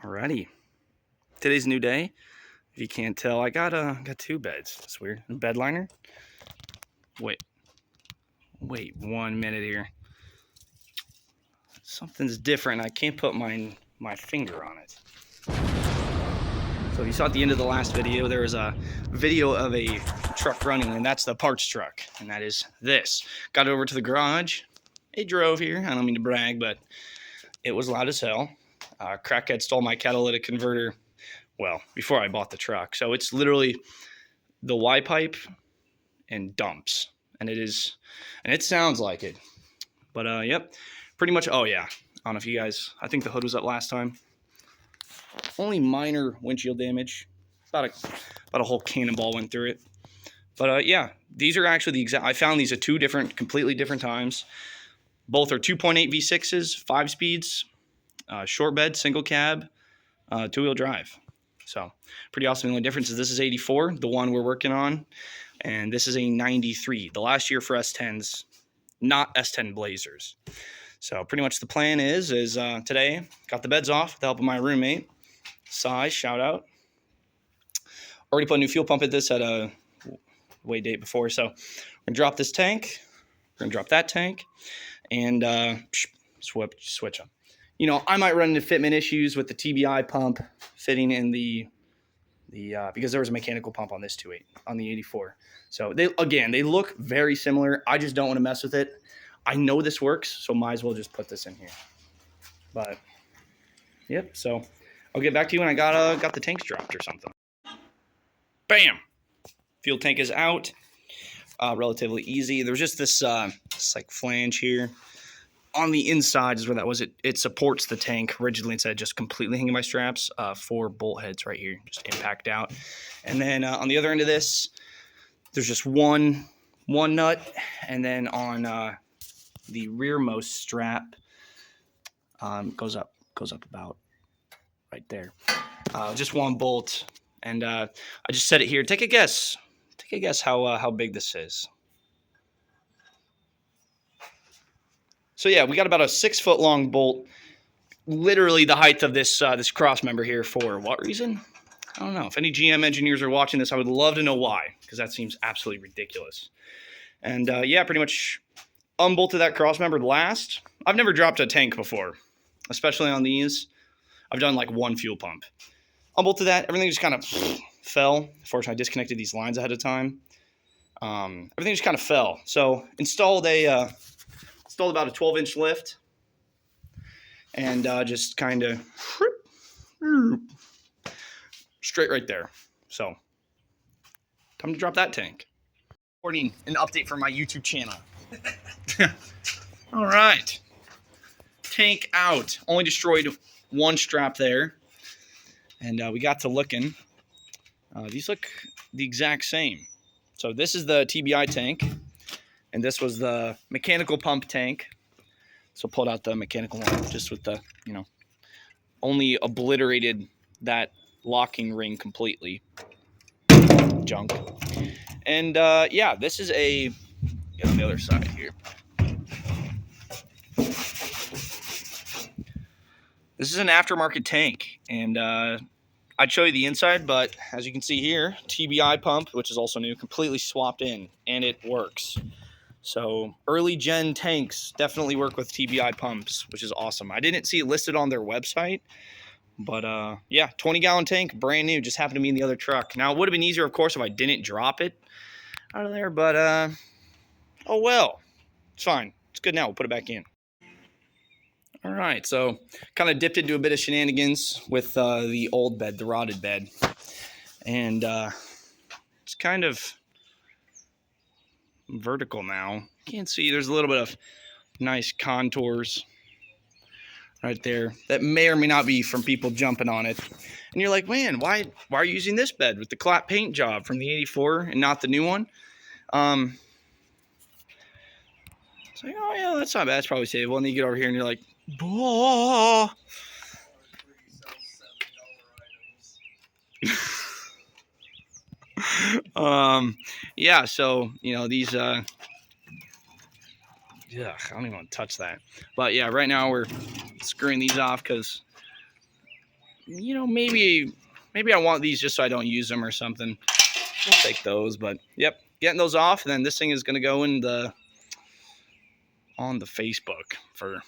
Alrighty, today's a new day. If you can't tell, I got two beds. That's weird. A bed liner. Wait 1 minute here. Something's different. I can't put my finger on it. So if you saw at the end of the last video, there was a video of a truck running, and that's the parts truck, and that is this. Got it over to the garage. It drove here. I don't mean to brag, but it was loud as hell. Crackhead stole my catalytic converter, well, before I bought the truck. So it's literally the Y pipe and dumps, and it sounds like it. But yep, pretty much. Oh yeah, I don't know if you guys, I think the hood was up last time. Only minor windshield damage. About a whole cannonball went through it. But yeah, these are actually the exact. I found these at two completely different times. Both are 2.8 V6s, 5 speeds, short bed, single cab, 2-wheel drive. So pretty awesome. The only difference is this is 84, the one we're working on, and this is a 93, the last year for S10s, not S10 Blazers. So pretty much the plan is today, got the beds off with the help of my roommate, Sai, shout out. Already put a new fuel pump at this at a way date before, so we're gonna drop this tank, we're gonna drop that tank, and switch them. You know, I might run into fitment issues with the TBI pump fitting in the because there was a mechanical pump on this 2.8 on the 84. So they look very similar. I just don't want to mess with it. I know this works, so might as well just put this in here. But yep, so I'll get back to you when I got the tanks dropped or something. Bam! Fuel tank is out. Relatively easy. There's just this like flange here. On the inside is where that was. It supports the tank originally instead of just completely hanging by straps. 4 bolt heads right here, just impact out. And then on the other end of this, there's just one nut. And then on the rearmost strap, goes up about right there. Just one bolt. And I just set it here. Take a guess. Take a guess how big this is. So yeah, we got about a 6-foot long bolt, literally the height of this cross member here. For what reason? I don't know. If any GM engineers are watching this, I would love to know why, because that seems absolutely ridiculous. And yeah, pretty much unbolted that cross member last. I've never dropped a tank before, especially on these. I've done like one fuel pump. Unbolted that, everything just kind of fell. Fortunately, I disconnected these lines ahead of time. Everything just kind of fell. So installed about a 12-inch lift, and just kind of straight right there. So time to drop that tank. Recording an update for my YouTube channel. All right, tank out. Only destroyed one strap there, and we got to looking. These look the exact same. So this is the TBI tank, and this was the mechanical pump tank. So pulled out the mechanical one just with the, only obliterated that locking ring completely. Junk. And yeah, this is get on the other side here. This is an aftermarket tank, and I'd show you the inside, but as you can see here, TBI pump, which is also new, completely swapped in, and it works. So early gen tanks definitely work with TBI pumps, which is awesome. I didn't see it listed on their website, but yeah, 20-gallon tank, brand new, just happened to be in the other truck. Now, it would have been easier, of course, if I didn't drop it out of there, but oh well, it's fine. It's good now. We'll put it back in. All right, so kind of dipped into a bit of shenanigans with the old bed, the rotted bed, and it's kind of vertical now. Can't see, there's a little bit of nice contours right there that may or may not be from people jumping on it, and you're like, man, why are you using this bed with the clap paint job from the 84 and not the new one? It's like, oh yeah, that's not bad, it's probably savable. And then you get over here and you're like, bah. Yeah, so these yeah, I don't even want to touch that. But yeah, right now we're screwing these off because you know, maybe I want these just so I don't use them or something. We'll take those, but yep, getting those off, and then this thing is going to go in on the Facebook for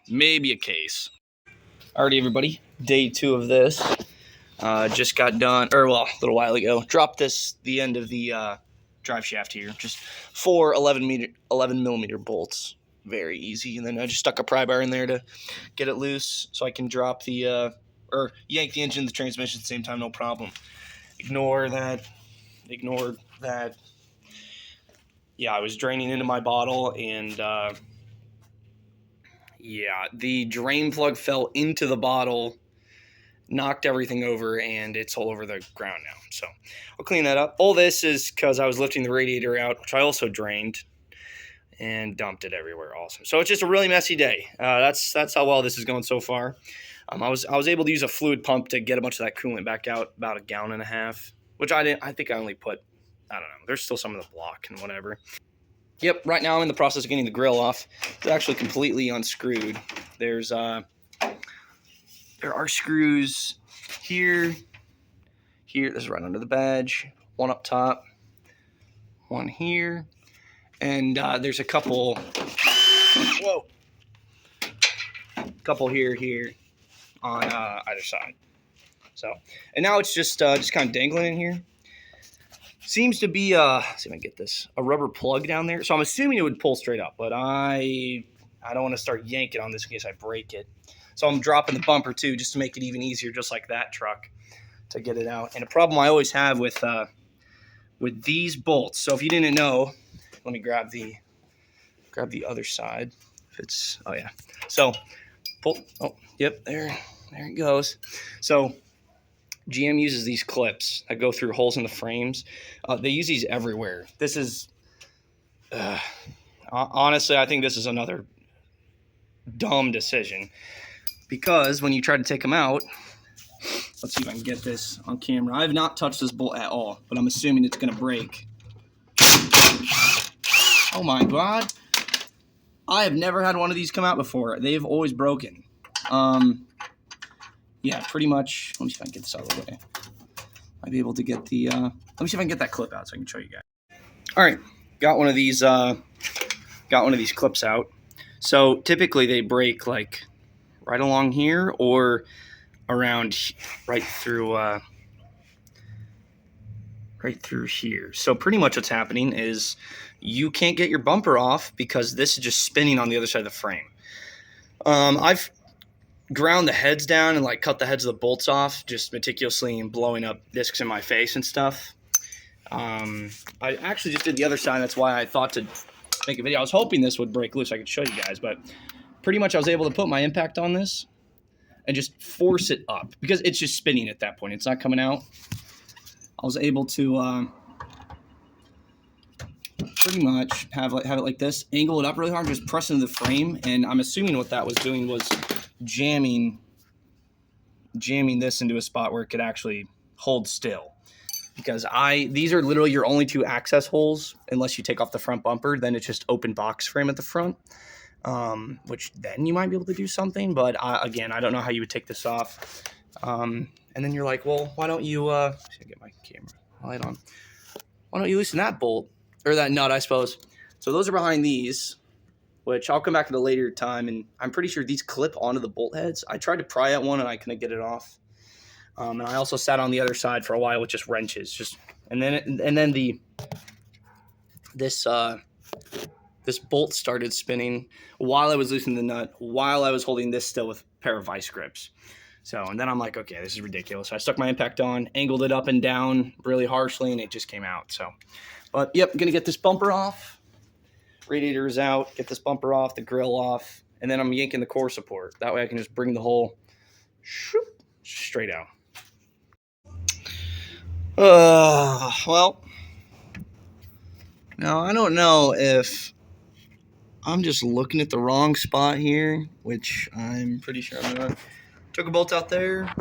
maybe a case. Alrighty, everybody, day 2 of this. Just got done, or well, a little while ago. Dropped the end of the drive shaft here. Just 4 11 millimeter bolts. Very easy. And then I just stuck a pry bar in there to get it loose so I can drop or yank the engine and the transmission at the same time, no problem. Ignore that. Yeah, I was draining into my bottle, and yeah, the drain plug fell into the bottle, knocked everything over, and it's all over the ground now. So I'll clean that up. All this is because I was lifting the radiator out, which I also drained and dumped it everywhere also. So it's just a really messy day. That's how well this is going so far. I was able to use a fluid pump to get a bunch of that coolant back out, about 1.5 gallons, which I didn't. I think I only put, I don't know. There's still some of the block and whatever. Yep, right now I'm in the process of getting the grill off. It's actually completely unscrewed. There are screws here. This is right under the badge. One up top, one here, and there's a couple. Whoa, couple here on either side. So, and now it's just kind of dangling in here. Seems to be let's see if I can get this, a rubber plug down there. So I'm assuming it would pull straight up, but I don't want to start yanking on this in case I break it. So I'm dropping the bumper too, just to make it even easier, just like that truck, to get it out. And a problem I always have with these bolts. So if you didn't know, let me grab the other side. If it's, oh yeah. So pull. Oh yep, there it goes. So GM uses these clips that go through holes in the frames. They use these everywhere. This is, honestly, I think this is another dumb decision, because when you try to take them out, let's see if I can get this on camera. I have not touched this bolt at all, but I'm assuming it's going to break. Oh my God. I have never had one of these come out before. They've always broken. Yeah, pretty much. Let me see if I can get this out of the way. I'd be able to get the, let me see if I can get that clip out so I can show you guys. All right, got one of these clips out. So typically they break like right along here or around right through here. So pretty much what's happening is you can't get your bumper off because this is just spinning on the other side of the frame. I've ground the heads down and like cut the heads of the bolts off just meticulously and blowing up discs in my face and stuff. I actually just did the other side. That's why I thought to make a video. I was hoping this would break loose so I could show you guys, but pretty much I was able to put my impact on this and just force it up because it's just spinning at that point. It's not coming out. I was able to pretty much have it like this, angle it up really hard, just press into the frame, and I'm assuming what that was doing was jamming this into a spot where it could actually hold still. Because these are literally your only 2 access holes unless you take off the front bumper. Then it's just open box frame at the front, which then you might be able to do something. But again, I don't know how you would take this off. And then you're like, well, why don't you get my camera light on? Why don't you loosen that bolt or that nut, I suppose? So those are behind these, which I'll come back at a later time, and I'm pretty sure these clip onto the bolt heads. I tried to pry at one and I couldn't get it off. And I also sat on the other side for a while with just wrenches, and then this bolt started spinning while I was loosening the nut, while I was holding this still with a pair of vice grips. So, and then I'm like, okay, this is ridiculous. So I stuck my impact on, angled it up and down really harshly, and it just came out. So, but yep, I'm gonna get this bumper off. Radiator is out. Get this bumper off, the grill off, and then I'm yanking the core support. That way I can just bring the whole straight out. Well, now I don't know if I'm just looking at the wrong spot here, which I'm pretty sure I'm not. Took a bolt out there,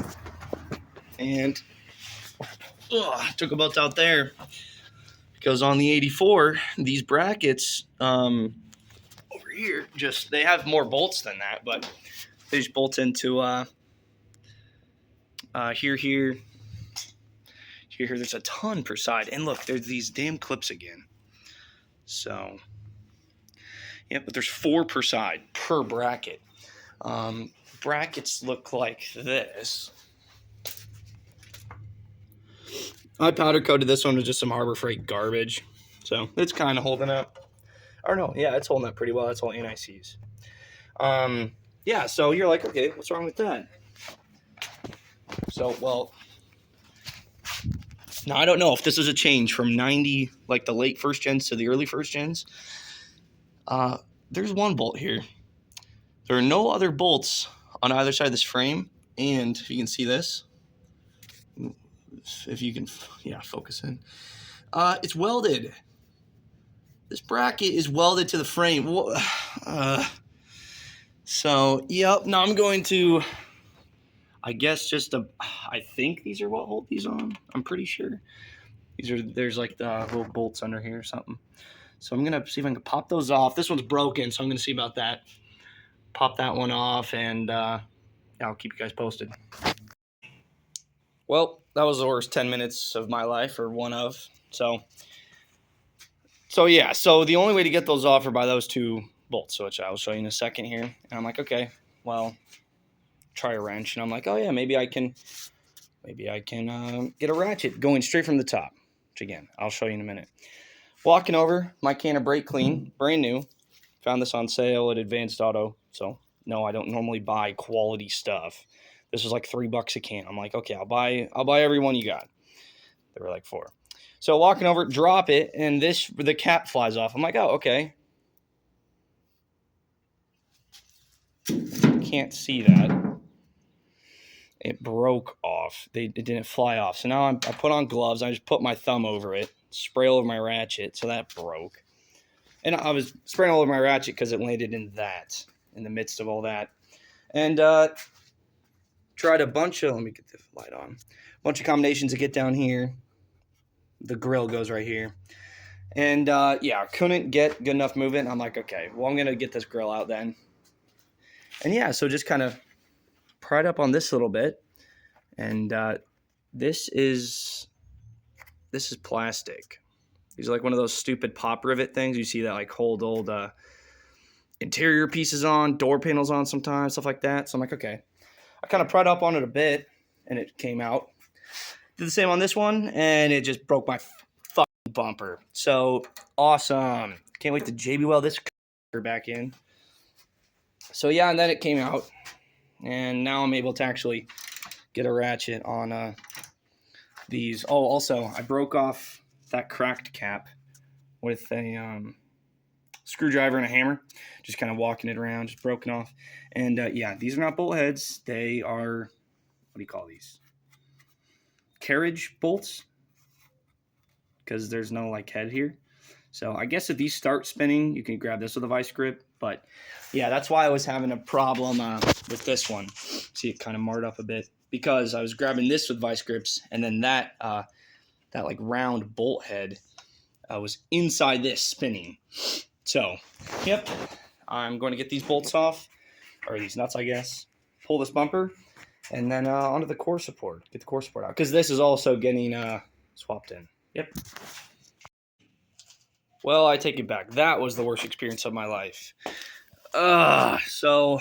and took a bolt out there because on the 84, these brackets over here, they have more bolts than that, but they just bolt into Here. There's a ton per side. And look, there's these damn clips again. So, yeah, but there's 4 per side, per bracket. Brackets look like this. I powder coated this one with just some Harbor Freight garbage. So, it's kind of holding up. Or no, yeah, it's holding up pretty well. That's all NICs. Yeah, so you're like, okay, what's wrong with that? So, well, now I don't know if this is a change from 90, like the late first gens to the early first gens. There's one bolt here. There are no other bolts on either side of this frame. And if you can see this, if you can, yeah, focus in. It's welded. This bracket is welded to the frame. So, yep. Now I'm going to, I guess, I think these are what hold these on. I'm pretty sure. There's like the little bolts under here or something. So I'm going to see if I can pop those off. This one's broken, so I'm going to see about that. Pop that one off, and yeah, I'll keep you guys posted. Well, that was the worst 10 minutes of my life, or one of. So yeah, so the only way to get those off are by those 2 bolts, which I'll show you in a second here. And I'm like, okay, well, try a wrench. And I'm like, oh yeah, maybe I can get a ratchet going straight from the top, which again, I'll show you in a minute. Walking over, my can of brake clean, brand new. Found this on sale at Advanced Auto. So no, I don't normally buy quality stuff. This was like $3 a can. I'm like, okay, I'll buy every one you got. They were like 4. So walking over, drop it, and the cap flies off. I'm like, oh, okay. Can't see that. It broke off. It didn't fly off. So now I put on gloves. I just put my thumb over it, spray all over my ratchet. So that broke. And I was spraying all over my ratchet because it landed in the midst of all that. And tried a bunch of, let me get the light on, a bunch of combinations to get down here. The grill goes right here. And yeah, I couldn't get good enough movement. I'm like, okay, well, I'm going to get this grill out then. And yeah, so just kind of pried up on this a little bit. And this is plastic. These are like one of those stupid pop rivet things you see that like hold old interior pieces on, door panels on sometimes, stuff like that. So I'm like, okay. I kind of pried up on it a bit, and it came out. Did the same on this one, and it just broke my fucking bumper. So awesome. Can't wait to JB weld this back in. So yeah, and then it came out, and now I'm able to actually get a ratchet on these. Oh, also, I broke off that cracked cap with a screwdriver and a hammer, just kind of walking it around, just broken off. And yeah, these are not bolt heads. They are, what do you call these? Carriage bolts, because there's no like head here. So I guess if these start spinning, you can grab this with a vice grip. But yeah, that's why I was having a problem with this one. See, it kind of marred up a bit because I was grabbing this with vice grips, and then that like round bolt head was inside this spinning. So, yep, I'm going to get these bolts off, or these nuts, I guess. Pull this bumper, and then onto the core support. Get the core support out, because this is also getting swapped in. Yep. Well, I take it back. That was the worst experience of my life. So,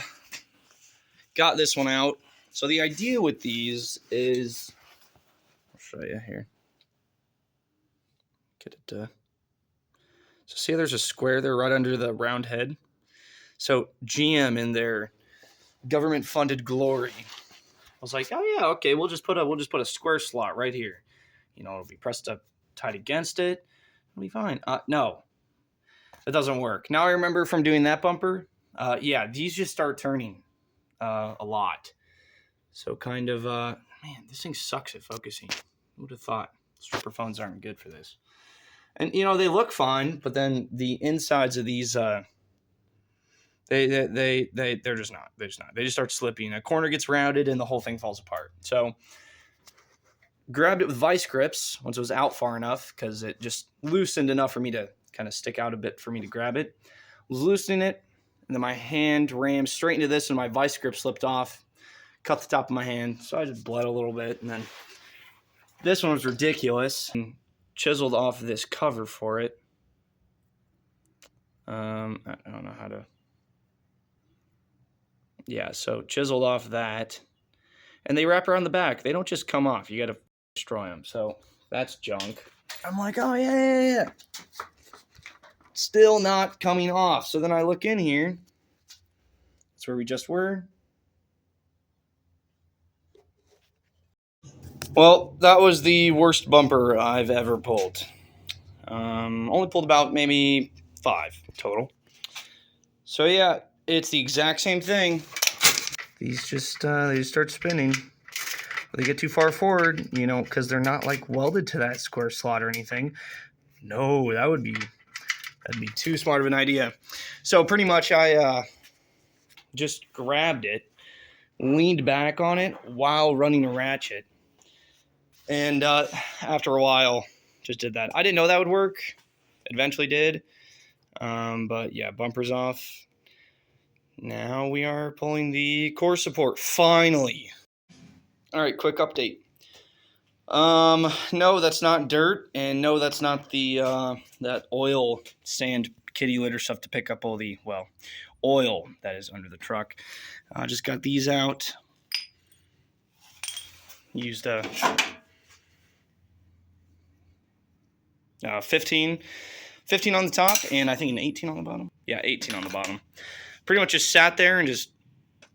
got this one out. So the idea with these is, I'll show you here. Get it to... So see, there's a square there right under the round head. So GM, in their government-funded glory, was like, oh yeah, okay, we'll just put a square slot right here. You know, it'll be pressed up tight against it. It'll be fine. No, it doesn't work. Now I remember from doing that bumper. Yeah, these just start turning a lot. So kind of, man, this thing sucks at focusing. Who would have thought? Stripper phones aren't good for this. And, you know, they look fine, but then the insides of these, they're just not. They're just not. They just start slipping. A corner gets rounded, and the whole thing falls apart. So, grabbed it with vice grips once it was out far enough, because it just loosened enough for me to kind of stick out a bit for me to grab it. Was loosening it, and then my hand rammed straight into this, and my vice grip slipped off. cut the top of my hand, so I just bled a little bit. And then this one was ridiculous. And chiseled off this cover for it. I don't know how to. Yeah, so chiseled off that. And they wrap around the back. They don't just come off. You got to destroy them. So that's junk. I'm like, oh, yeah. Still not coming off. So then I look in here. That's where we just were. Well, that was the worst bumper I've ever pulled. Only pulled about maybe 5 total. So yeah, it's the exact same thing. These just they just start spinning. They get too far forward, you know, because they're not like welded to that square slot or anything. No, that'd be too smart of an idea. So pretty much I just grabbed it, leaned back on it while running a ratchet, and after a while just did that. I didn't know that would work. Eventually did. But yeah, bumpers off. Now we are pulling the core support, finally. All right, quick update. No, that's not dirt, and no, that's not the that oil sand kitty litter stuff to pick up all the, well, oil that is under the truck. I just got these out. Used 15 on the top, and I think an 18 on the bottom. Yeah, 18 on the bottom. Pretty much just sat there, and just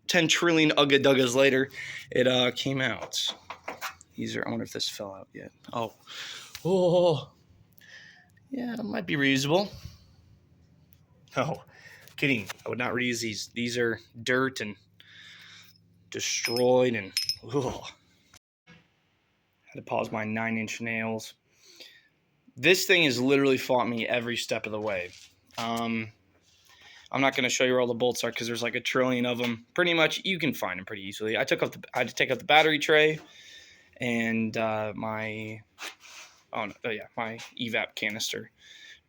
10 trillion ugga-duggas later, it came out. These are, I wonder if this fell out yet. Oh, yeah, it might be reusable. Oh, kidding. I would not reuse these. These are dirt and destroyed, and had to pause my 9-inch nails. This thing has literally fought me every step of the way. I'm not going to show you where all the bolts are because there's like a trillion of them. Pretty much, you can find them pretty easily. I had to take out the battery tray and my evap canister.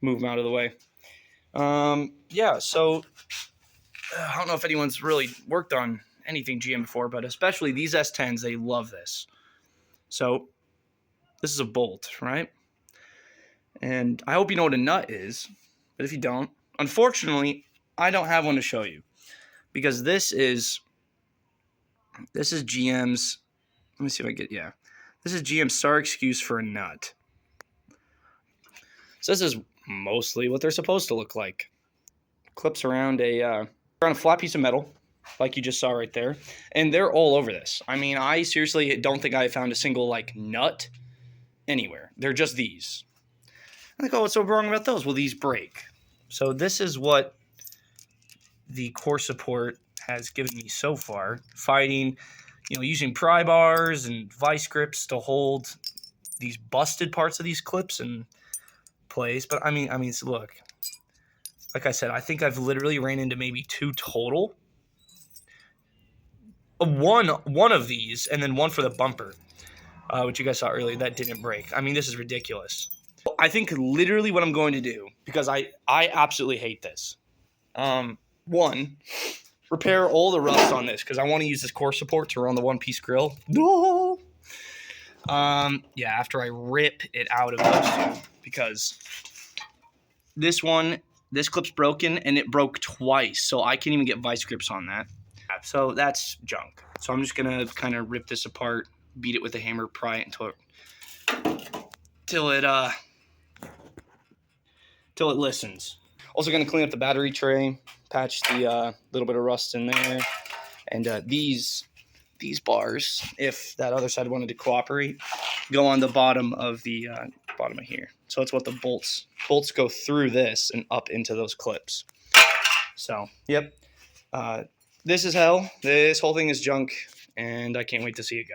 Move them out of the way. Yeah, so I don't know if anyone's really worked on anything GM before, but especially these S10s, they love this. So this is a bolt, right? And I hope you know what a nut is, but if you don't, unfortunately, I don't have one to show you because this is GM's. Let me see if I get, yeah. This is GM's star excuse for a nut. So this is mostly what they're supposed to look like. Clips around a flat piece of metal, like you just saw right there, and they're all over this. I mean, I seriously don't think I found a single like nut anywhere. They're just these. I'm like, oh, what's so wrong about those? Well, these break. So this is what the core support has given me so far. Fighting, you know, using pry bars and vice grips to hold these busted parts of these clips in place. But I mean, look, like I said, I think I've literally ran into maybe 2 total. One of these, and then one for the bumper, which you guys saw earlier, that didn't break. I mean, this is ridiculous. I think literally what I'm going to do, because I absolutely hate this. One, repair all the rust on this, because I want to use this core support to run the one-piece grill. No. Yeah, after I rip it out of those 2, because this clip's broken, and it broke twice, so I can't even get vice grips on that. So that's junk. So I'm just going to kind of rip this apart, beat it with a hammer, pry it till it listens. Also going to clean up the battery tray, patch the little bit of rust in there, and these bars, if that other side wanted to cooperate, go on the bottom of the bottom of here. So it's what the bolts go through this and up into those clips. So yep, this is hell. This whole thing is junk, and I can't wait to see it go.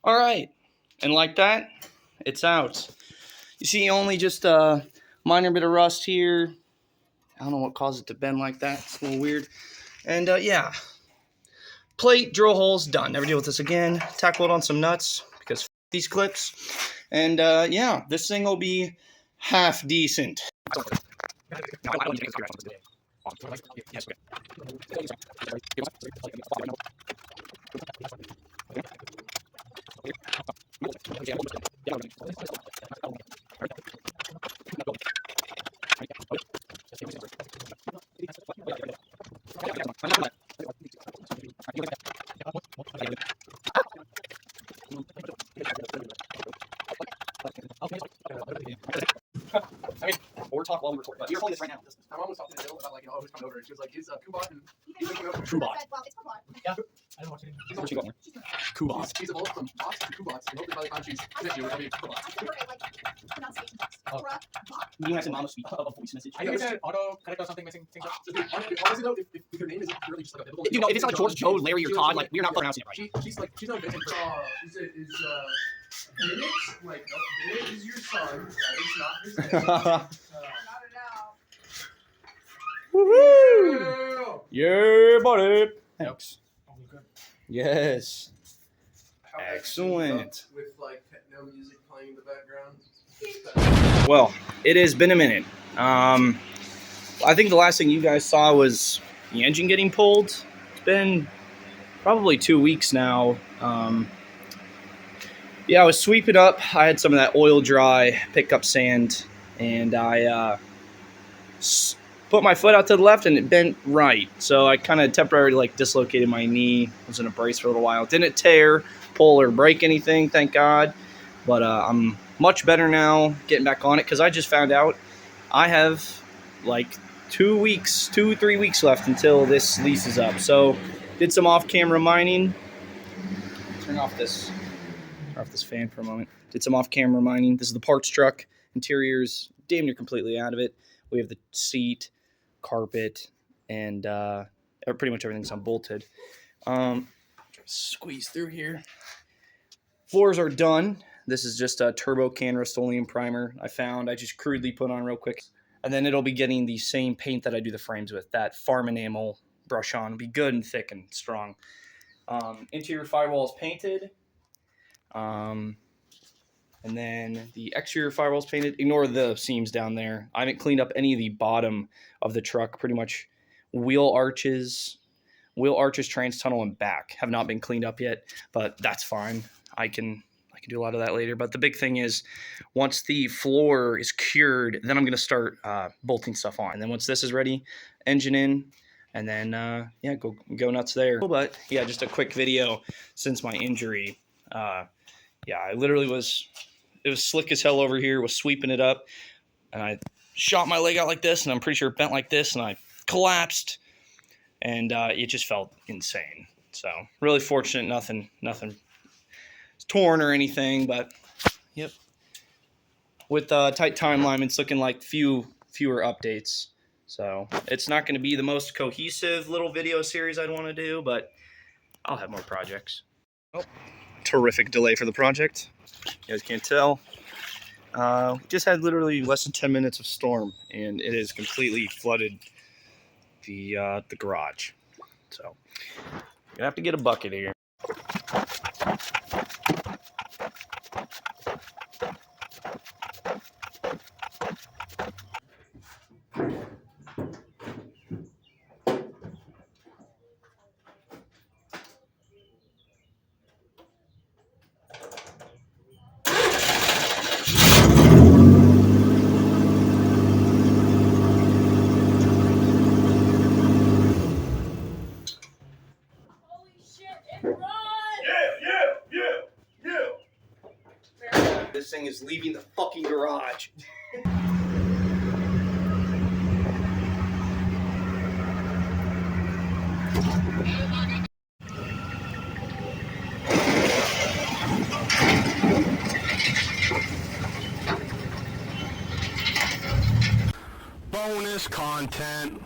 All right, and like that, it's out. You see only just a minor bit of rust here. I don't know what caused it to bend like that. It's a little weird. And yeah, plate, drill holes, done. Never deal with this again. Tack weld on some nuts because these clips. And yeah, this thing will be half decent. I mean, or talk while we record. But you're playing this right now. My mom was talking to Jill about, like, you know, who's coming over, and she was like, "Is Kubot and he's coming over?" Kubot. Well, it's Kubot. Yeah. I don't watch it. Where's she going? Kubot. She's evolved from bots to Kubots, and hopefully by the time she's finished, it'll be Kubot. Pronunciation text. You have some mama speak of a voice message. I think it's an auto-correct or something missing things up. Honestly, though, if your name isn't really just like a biblical name, you know, if it's not like George, Joe, Larry, or Todd, like, we're not pronouncing it right. She's not inventing for Bennett? Like, no, Bennett is your son. That is not his name. Not at all. Woohoo! Yeah, buddy. Thanks. Yes. Excellent. With like techno music playing in the background. Well, it has been a minute. I think the last thing you guys saw was the engine getting pulled. It's been probably 2 weeks now. Yeah, I was sweeping up. I had some of that oil dry, picked up sand, and I put my foot out to the left and it bent right. So I kind of temporarily like dislocated my knee. I was in a brace for a little while. Didn't tear, pull, or break anything, thank God. But I'm much better now getting back on it because I just found out I have like 3 weeks left until this lease is up. So did some off-camera mining. Turn off this fan for a moment. Did some off-camera mining. This is the parts truck. Interior's damn near completely out of it. We have the seat, carpet, and pretty much everything's unbolted. Squeeze through here. Floors are done. This is just a turbo can Rust-Oleum primer I found. I just crudely put on real quick. And then it'll be getting the same paint that I do the frames with. That farm enamel brush on. It'll be good and thick and strong. Interior firewall is painted. And then the exterior firewall's painted. Ignore the seams down there. I haven't cleaned up any of the bottom of the truck. Pretty much wheel arches, trans tunnel, and back have not been cleaned up yet, but that's fine. I can do a lot of that later. But the big thing is, once the floor is cured, then I'm going to start bolting stuff on. And then once this is ready, engine in, and then yeah, go nuts there. But yeah, just a quick video since my injury. Yeah, I literally it was slick as hell over here, was sweeping it up, and I shot my leg out like this, and I'm pretty sure it bent like this, and I collapsed, and it just felt insane. So really fortunate, nothing torn or anything, but yep. With tight timeline, it's looking like fewer updates. So it's not going to be the most cohesive little video series I'd want to do, but I'll have more projects. Oh, terrific delay for the project. You guys can't tell. Just had literally less than 10 minutes of storm, and it has completely flooded the garage. So gonna have to get a bucket here. This thing is leaving the fucking garage. Bonus content.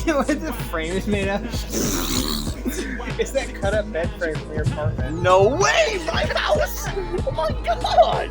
What the frame is made of? It's that cut up bed frame from your apartment. No way! My house! Oh my god!